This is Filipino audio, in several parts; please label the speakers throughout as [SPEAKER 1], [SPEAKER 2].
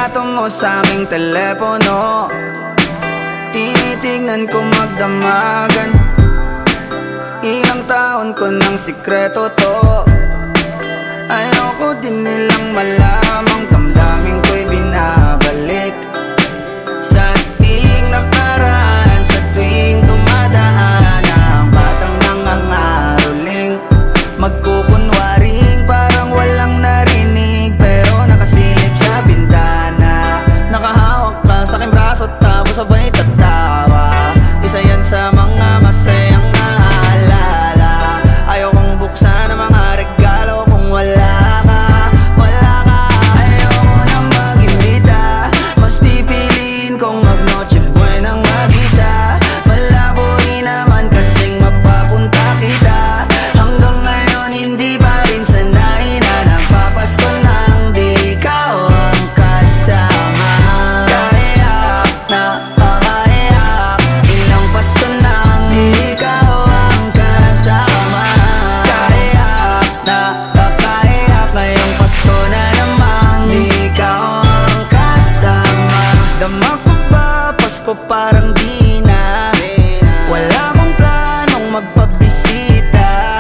[SPEAKER 1] litrato mo sa aming telepono. Tinitignan ko magdamagan. Ilang taon ko ng sikreto to. Ayoko din nilang malamang damdamin ko'y binabalik sa ating nakaraan. Sa tuwing dumadaan ang batang nangangaroling, magkukunwaring parang walang narinig, pero nakasilip sa bintana. Nakahawak ka sa aking braso tapos sabay tatawa. Isa yan sa mga masayang naalala. Ayokong buksan ang mga regalo kung wala ka, wala ka. Ayoko nang mag-imbita, mas pipiliin kong mag-noche buenang mag-isa. Malabo rin naman kasing mapapunta kita. Hanggang ngayon hindi pa rin sanay na nagpapasko nang di ikaw ang kasama. Kaiyak na pakaiyak, ilang Pasko nang di ikaw ang kasama. Kaiyak na pakaiyak, ngayong Pasko na namang di ikaw ang kasama. Dama ko ba Pasko parang di na, wala akong planong magpabisita.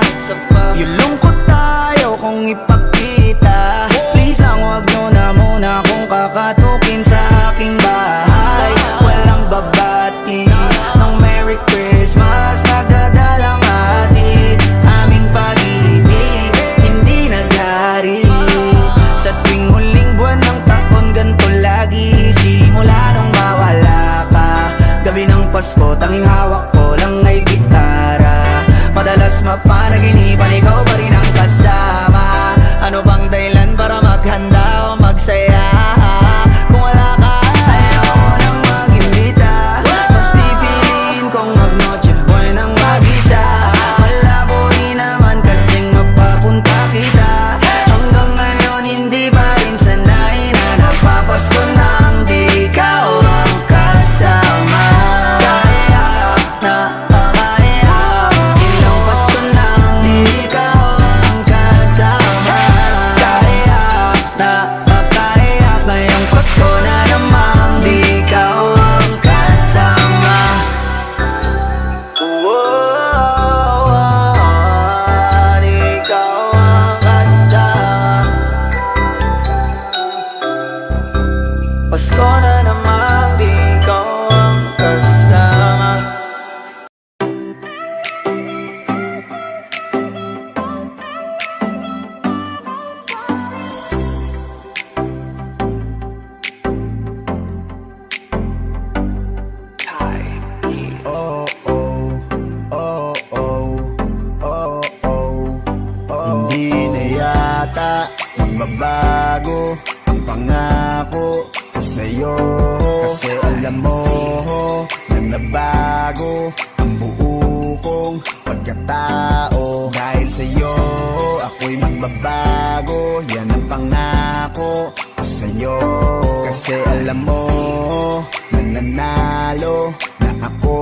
[SPEAKER 1] Yung lungkot tayo kung ipakita. Please lang wag nyo na muna kung kakatukin sa aking bahay. Walang babati ng Merry Christmas, nagdadalang hatid. Aming pag-ibig hindi naghari. Sa tuwing huling buwan ng taon ganito lagi. Simula nung mawala ka, gabi ng Pasko tanging hawak ko lang ay gitara. Madalas mapanaginipan ikaw pa rin ang kasama. Ano bang dahilan para maghanda o magsaya? Kung wala ka, ayoko nang mag-imbita, mas pipiliin kong mag-noche buenang mag-isa. Malabo rin naman kasing mapapunta kita. Hanggang ngayon hindi pa rin sanay na nagpapasko nang di ikaw ang kasama. Kaiyak na pakaiyak, ilang Pasko nang di ikaw ang kasama. Kaiyak na pakaiyak, ngayong Pasko na namang di ikaw ang kasama. Di ikaw ang kasama. Pasko na namang di ikaw ang kasama.
[SPEAKER 2] Oh, oh, oh, oh, oh, oh. Hindi na yata magbabago ang pangako ko sa'yo. Kasi alam mo na nabago ang buo kong pagkatao. Dahil sa'yo ako'y magbabago, yan ang pangako ko sa'yo. Kasi alam mo na nanalo na ako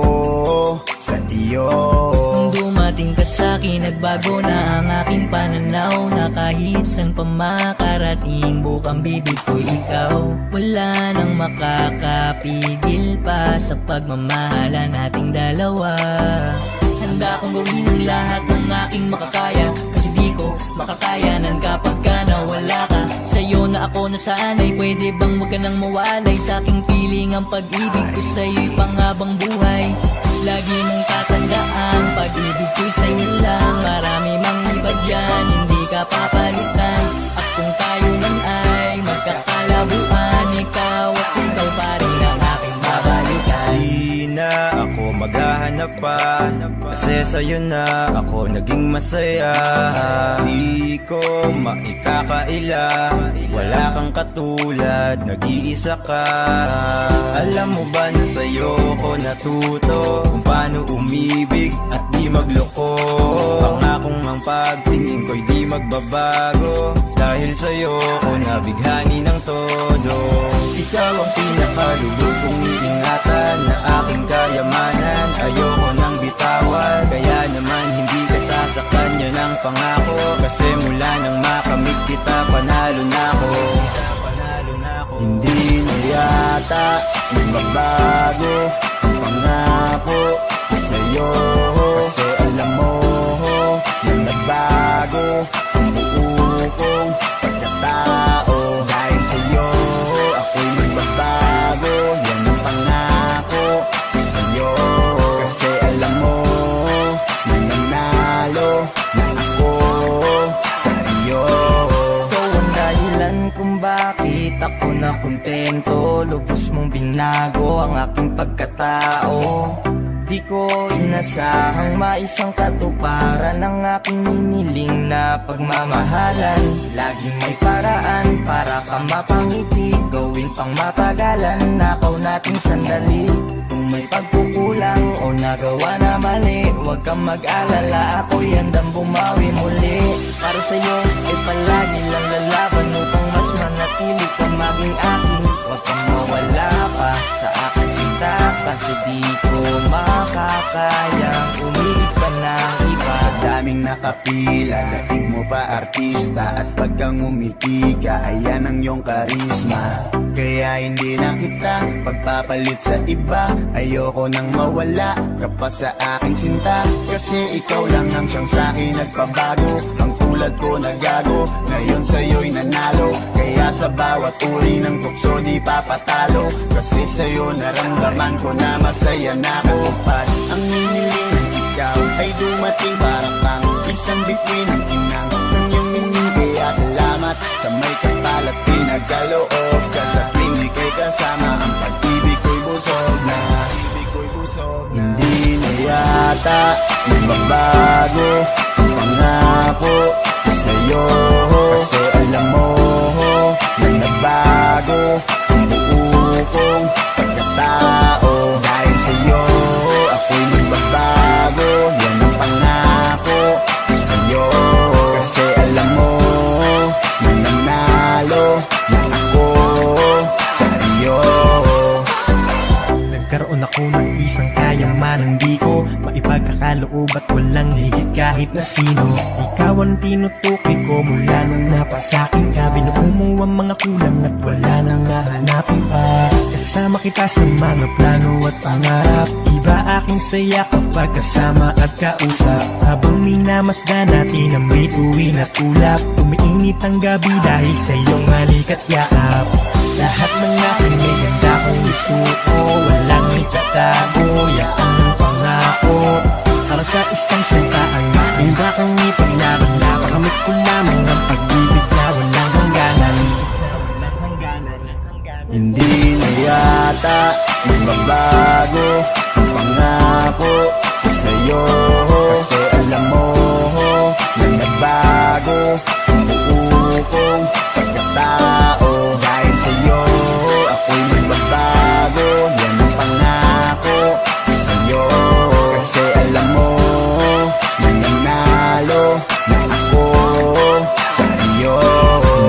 [SPEAKER 2] sa iyo.
[SPEAKER 3] Nung dumating ka sa'kin, nagbago na ang aking pananaw. Na kahit saan pa makarating, bukang bibig ko ikaw. Wala nang makakapigil pa sa pagmamahala nating dalawa. Handa kong gawin ang lahat ng aking makakaya, kasi di ko makakayanan kapag ka nawala ka. Sa'yo na ako nasanay, pwede bang huwag ka nang mawalay? Sa aking piling ang pag-ibig ko sa'yo'y panghabang buhay. Lagi mong tatandaan, pag-ibig ko'y sa'yo lang. Marami mang iba dyan, hindi ka papalitan. At kung tayo man ay magkakalabuan, ikaw at ikaw pa rin ang aking babalikan.
[SPEAKER 2] Di na ako maghahanap pa, kasi sa'yo na ako naging masaya. Di ko maikakaila, wala kang katulad, nag-iisa ka. Alam mo ba na sa'yo ko natuto kung paano umibig at di magloko. Pangakong ang pagtingin ko'y di magbabago, dahil sa'yo ko nabighani ng todo. Ikaw ang pinakalubos kong iingatan na aking kayamanan. Ayoko nang bitawan, kaya naman hindi ka sasaktan, yan ang pangako. Kasi mula nang makamit kita, panalo na ako. Hindi magbabago ang pangako ko sa'yo. Kasi alam mo na nagbago ang buo kong pagkatao. Dahil sa'yo ako'y magbabago, yan ang pangako ko sa'yo. Kasi alam mo na nanalo na ako sa iyo. Ikaw ang dahilan kung bakit ako na kontento. Lubos mong binago ang aking pagkatao. Di ko inasahang maisang katuparan ng aking hiniling na pagmamahalan. Laging may paraan para ka mapangiti, gawin pang mapagalan. Nakaw nating sandali kung may pagkukulang o nagawa na mali. Huwag kang mag-alala, ako'y handang bumawi muli. Para sa'yo ay palagi lang lalaban upang mas manatili kang maging akin. Huwag kang mawala pa sa aking sinta, kasi di ko makakayang umilit pa ng iba.
[SPEAKER 4] Sa daming nakapila, dating mo pa artista. At pagkang umiti ka, ayan ang iyong karisma. Kaya hindi na kita pagpapalit sa iba. Ayoko nang mawala ka pa sa aking sinta. Kasi ikaw lang ang siyang sa'kin nagpabago. Ang tulad ko nagago, ngayon sa'yo'y nanalo. Kaya sa bawat uri ng tukso di papatalo. Kasi sa'yo naramdaman ko na masaya na katupad. Ang hiniling ng ikaw ay dumating para kang isang bituin ng inang ng iyong ningning. Kaya salamat sa may kapal at pinagaloob ka. Sa tuwing ika'y kasama, ang pag-ibig ko'y busog na.
[SPEAKER 2] Hindi na yata magbabago ang pangako ko sa'yo. Kasi alam mo na nagbago ang buo kong pagkatao. Dahil sa'yo ako'y magbabago, yan ang pangako ko sa'yo. Kasi alam mo na nanalo na ako sa iyo.
[SPEAKER 5] Nagkaroon ako ng isang kayamanang di ko maipagkakaloob at walang higit kahit na sino. Ikaw ang tinutukoy ko mula nung napasakin ka. Binuo mo ang mga kulang at wala nang nahanapin pa. Kasama kita sa mga plano at pangarap. Iba aking saya kapag kasama at kausap. Habang minamasdan natin ang bituin at ulap. Umiinit ang gabi dahil sa iyong halik at yakap. Lahat ng aking may ganda kong isuko, walang itatago, yan ang pangako. Para sa isang salita ang aking bakang ipaglaban. Napakamit ko lamang ang pag-ibig na walang hangganan.
[SPEAKER 2] Hindi na yata magbabago ang pangako ko sa'yo. Kasi alam mo na nagbago ang buo kong pagkatao. Dahil sa'yo ako'y magbabago, yan ang pangako ko sa'yo. Kasi alam mo na nanalo na ako sa iyo.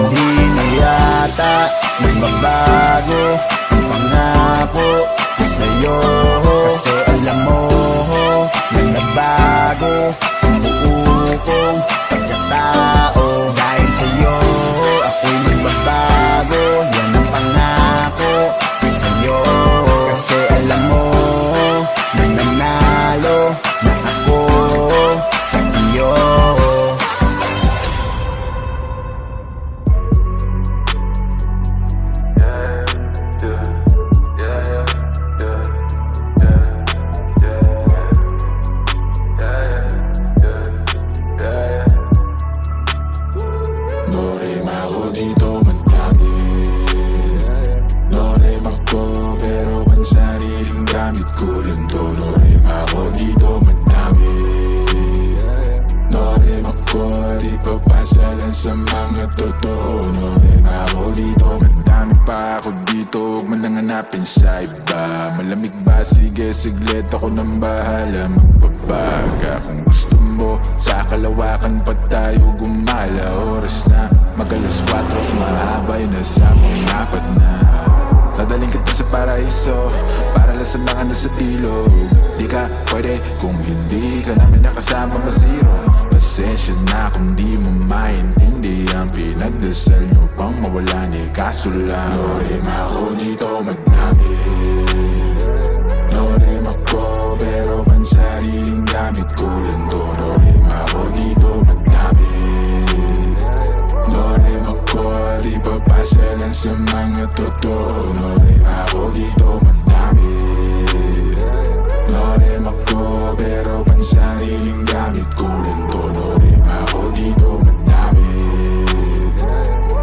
[SPEAKER 2] Hindi na yata magbabago ang pangako ko sa'yo. Kasi alam mo na nagbago ang buo kong pagkatao. Dahil sa'yo ako'y magbabago, yan ang pangako ko sa'yo. Kasi alam mo na nanalo na ako sa iyo.
[SPEAKER 6] Norem ako dito madami. Norem ako pero ang sariling gamit ko lang to. Norem ako dito madami. Norem ako di papasalan sa mga totoo. Norem ako dito madami pa ako dito. Huwag man lang hanapin sa iba. Malamig ba? Sige siglet ako ng bahala magbabaga. Kung gusto mo sa kalawakan pa tayo gumala. Oras na mag-alas 4, mahabay na sa pang-apat na. Dadaling kita sa paraiso para lang sa mga nasa ilog. Di ka pwede kung hindi ka namin nakasama ma-zero. pasensya na kung di mo maintindihan. Pinagdasal nyo pang mawala ni kaso lang no rin ako dito madami. No rin ako pero pansariling gamit ko lang to. No rin ako dito madami. No rin ako di papasalan sa mga totoo. No rin ako dito madami. No rin ako pero pansariling gamit ko lang to. No rin ako dito madami.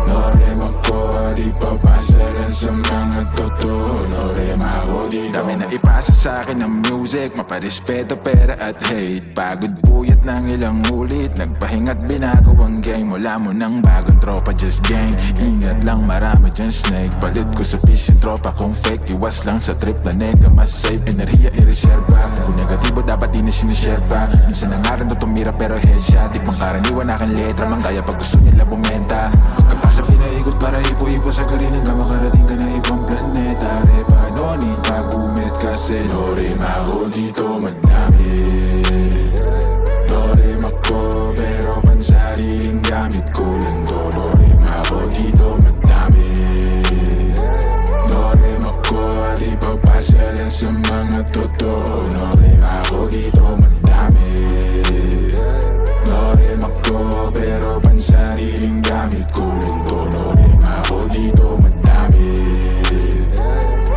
[SPEAKER 6] No rin ako di papasalan sa mga totoo. No rin ako dito. Dami na ipasa sa akin ng music, maparespeto, pera at hate. Pagod puyat ng ilang ulit, nagpahinga't binago ang game. Wala mo ng bagong tropa, just gang. Ingat lang, marami dyan snake. Palit ko sa fish yung tropa kung fake. Iwas lang sa trip na nega, mas safe. Enerhiya i-reserva, kung negatibo dapat di na sineserva. Minsan na nga rin to tumira pero headshot. Di pang karaniwan aking letra, mang kaya pag gusto nila bumenta. Pagkapasok pinaikot para ipo-ipo sa garin hanggang makarating ka na ibang planeta. Repa, no need pag-umit kasi no rin ako dito madami. No rin ako pero pansariling gamit ko lang to. No rin ako dito madami. No rin ako di papasalan sa mga totoo. No rin ako dito madami. No rin ako pero pansariling gamit ko lang to. No rin ako dito madami.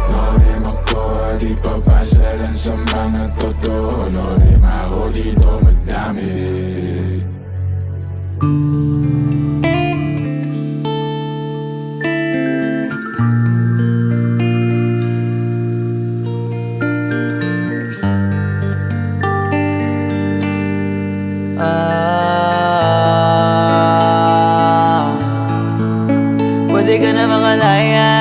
[SPEAKER 6] No rin ako di papasalan sa mga totoo. No rin ako dito madami.
[SPEAKER 1] Pwede ka na makalaya.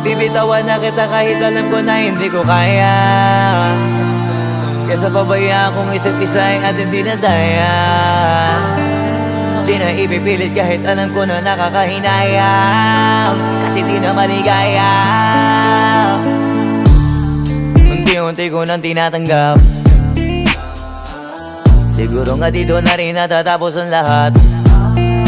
[SPEAKER 1] Bibitawan na kita kahit alam ko na hindi ko kaya. Kesa pabaya akong isa't isa ay ating dinadaya. Di na ipipilit kahit alam ko na nakakahinayang. Kasi di na maligaya. Unti-unti ko nang tinatanggap. Siguro nga dito na rin natatapos ang lahat.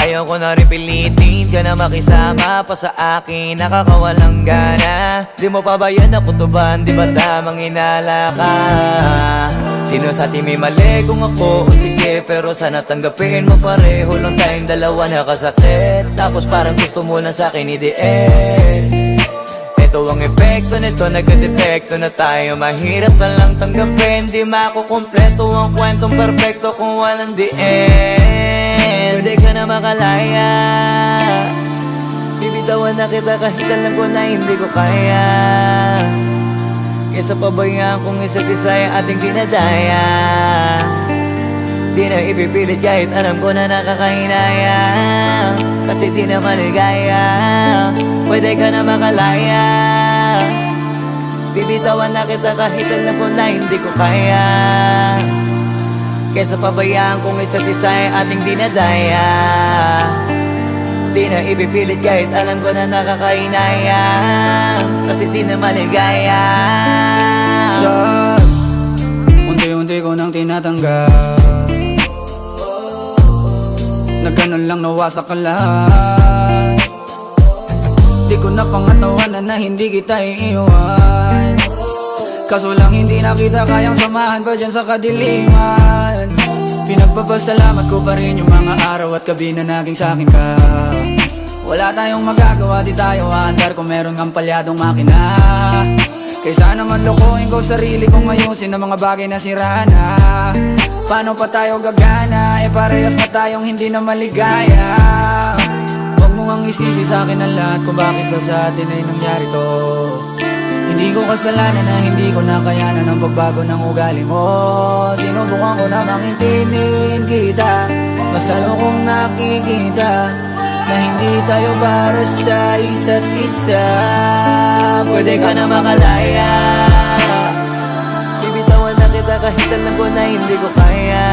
[SPEAKER 1] Ayoko na rin pilitin ka na makisama pa sa akin, nakakawalang gana. Di mo pa ba yan nakutuban, di ba tamang inala ka? Sino sa atin may mali kung ako o sige, pero sana tanggapin mo pareho lang tayong dalawa nakasakit. Tapos parang gusto mo lang sa akin i-end. Ito ang epekto nito, nagka-depekto na tayo. Mahirap na lang tanggapin, di makukumpleto ang kwentong perfecto kung walang the end. Pwede ka na makalaya. Bibitawan na kita kahit alam ko na hindi ko kaya. Kesa pabayaan kung isa't isa ay ating dinadaya. Di na ipipilit kahit alam ko na nakakahinaya. Kasi di na maligaya. Pwede ka na makalaya. Bibitawan na kita kahit alam ko na hindi ko kaya. Kesa pabayaan kung isa't isa ay ating dinadaya. Di na ipipilit kahit alam ko na nakakahinaya. Kasi di na maligaya.
[SPEAKER 7] Shots, unti-unti ko nang tinatanggap. Na ganun lang nawasak ka lahat. Di ko na pangatawanan na hindi kita iiwan. Kaso lang hindi na kita kayang samahan pa dyan sa kadiliman. Pinagpapasalamat ko pa rin yung mga araw at gabi na naging sa'kin ka. Wala tayong magagawa, di tayo aandar kung meron kang palyadong makina. Kaysa naman lokohin ko sarili kong ayusin ang mga bagay na sira na. Paano pa tayo gagana, eh parehas na tayong hindi na maligaya. Huwag mo ngang isisi sa'kin ang lahat kung bakit ba sa atin ay nangyari to. Hindi ko kasalanan na hindi ko nakayanan ang pagbago ng ugali mo. Sinubukan ko namang intindihin kita, mas lalo kong nakikita na hindi tayo para sa isa't isa.
[SPEAKER 1] Pwede ka na makalaya. Bibitawan na kita kahit alam ko na hindi ko kaya.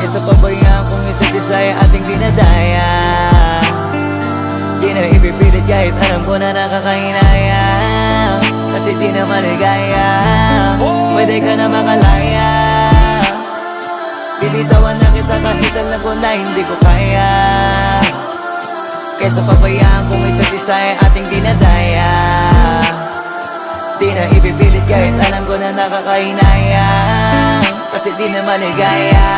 [SPEAKER 1] Kesa pabayaan kung isa't isa ay ating dinadaya. Di na ipipilit kahit alam ko na nakakahinaya. Kasi di na maligaya. Pwede ka na makalaya. Bibitawan na kita kahit alam ko na hindi ko kaya, kesa pabayaan kung isa't isa ay ating dinadaya. Di na ipipilit kahit alam ko na nakakahinayang, kasi di naman ay gaya.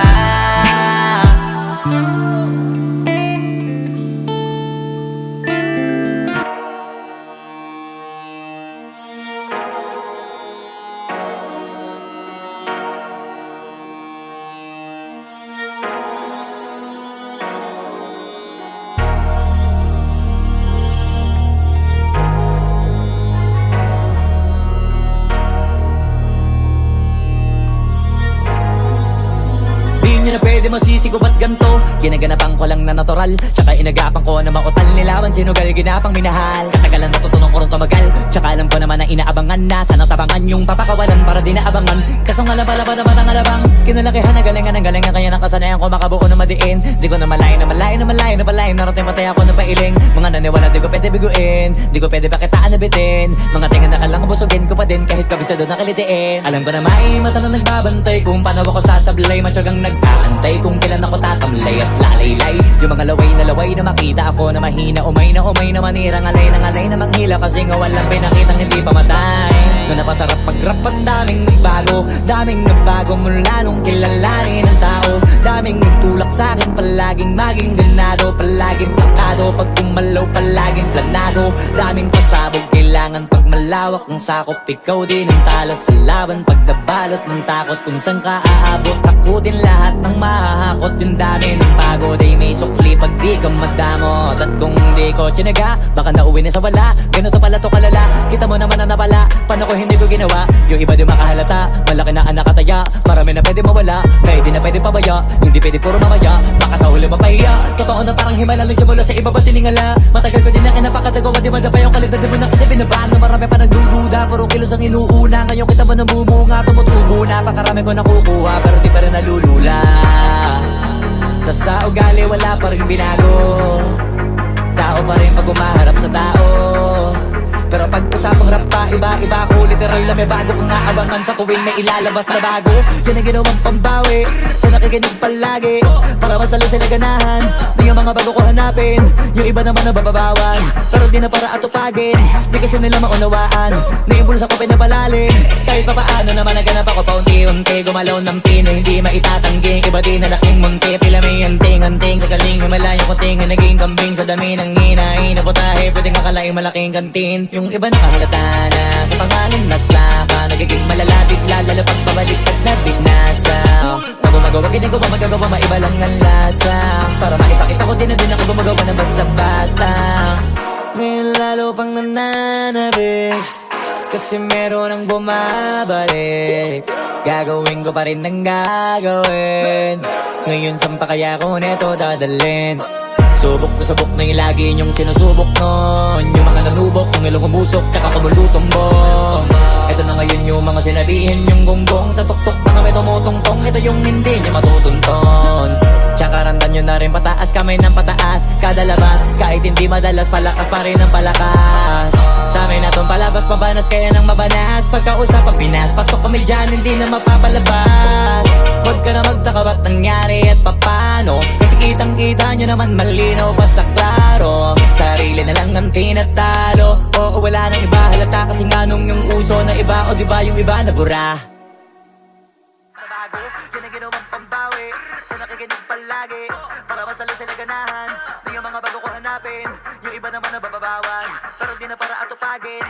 [SPEAKER 1] Di nyo na pwede masisigo ba't ganto? Ginaganapan ko lang na natural, tsaka inagapan ko na mautal. Nilawan sinugal, ginapang minahal. Katagalan natutunan ko rin tumagal, tsaka alam ko naman na inaabangan na. Sana tabangan yung papakawalan para di naabangan. Kaso nga lang pala ba naman ang alabang kinalakihan na galingan ng galingan, kaya nakasanayan ko makabuo na madiin. Di ko na malayo na malayo na malayo na palayo, narating matay ako na pailing. Mga naniwala di ko pwede biguin, di ko pwede pakitaan na bitin. Mga tinga na kalang busugin ko pa din kahit kabisado na kalitiin. Alam ko na may mata na nagbabantay kung paano ako sasablay, matyagang nag-aantay kung kailan ako tatamlay at lalaylay. Yung mga laway na makita ako na mahina, umay na manirang alay na manghila, kasi nga walang pinakitang hindi pamatay. Na napasarap pag-rap, ang daming nagbago mula nung kilalanin ang tao. Daming nagtulak sa'kin, palaging maging ganado, palaging plakado, pag kumalaw palaging planado. Daming pasabog, kailangan pag malawak ang sakop, ikaw din ang talo sa laban. Pag nabalot ng takot kung saan ka aabot, takutin lahat ng mahahakot. Yung dami ng pagod ay may sukli pag di ka madamot. At kung di ko tsinaga, baka nauwi na sa wala. Ganito pala to kalala, kita mo naman na napala. Paano ko hindi ko ginawa? Yung iba di makahalata, malaki na anak kataya. Marami na pwede mawala, kaya di na pwede pabaya. Hindi pwede puro mamaya, baka sa huli mapahiya. Totoo na parang himala lang siya mula sa iba ba tiningala. Matagal ko din na kinapakatagawa, di madapa yung kalidad. Di mo na kita binabaan na marami pa nagdududa, puro kilos ang inuuna. Ngayon kita mo namumunga, tumutubo na. Pakarami ko nakukuha, pero di pa rin nalulula. Tas sa ugali wala pa rin binago, tao pa rin pag umaharap sa tao. Pero pag usapang rap pa, iba-iba ko. Literal na may bago kong naabangan sa tuwing may ilalabas na bago. Yan ang ginawang pambawi sa nakikinig palagi, para mas lalo sila ganahan. Di yung mga bago ko hanapin, yung iba naman nabababawan, pero di na para atupagin. Di kasi nila maunawaan, naimbulsa ko pinapalalim. Kahit pa paano naman naganap ako paunti-unti, gumalaw ng pino, hindi maitatanggi. Iba din na laking munti, pila may anting-anting. Sa galing may malayong kuting, naging kambing sa dami ng hinahin na putahe. Pwedeng akalaing malaking kantin. Yung iba nakahalata na sa pangalan at plaka, nagiging malalapit lalo pag babalik at nabinasa. Pag gumagawa, ginagawa, magagawa, maiba lang ang lasa. Para maipakita ko din na din ako gumagawa na basta-basta. Ngayon lalo pang nananabik, kasi meron ang bumabalik. Gagawin ko pa rin ang gagawin. Ngayon saan pa kaya ko neto dadalhin? Subok na yung lagi niyong sinusubok nun. Yung mga nanubok, yung ilong umusok, tsaka kumulutumbong. Ito na ngayon yung mga sinabihin yung gonggong. Sa tuktok na kami tumutungtong, ito yung hindi niya matutunton. Tsaka randan nyo na rin pataas, kamay ng pataas. Kada labas, kahit hindi madalas, palakas pa rin ang palakas. Sa amin na tong palabas, pabanas, kaya nang mabanas. Pagkausap ang Pinas, pasok kami dyan, hindi na mapapalabas. Huwag ka na magtaka ba't nangyari at papano, kasi kitang-kita nyo naman malinaw pa sa klaro. Sarili na lang ang tinatalo, oo wala nang iba halata, kasi nga nung yung uso na iba, o diba yung iba na bura. Nabago, yan ang ginawang pambawi sa nakikinig palagi, para mas lalo sila ganahan. Di yung mga bago ko hanapin, yung iba naman nabababawan, pero di na para atupagin.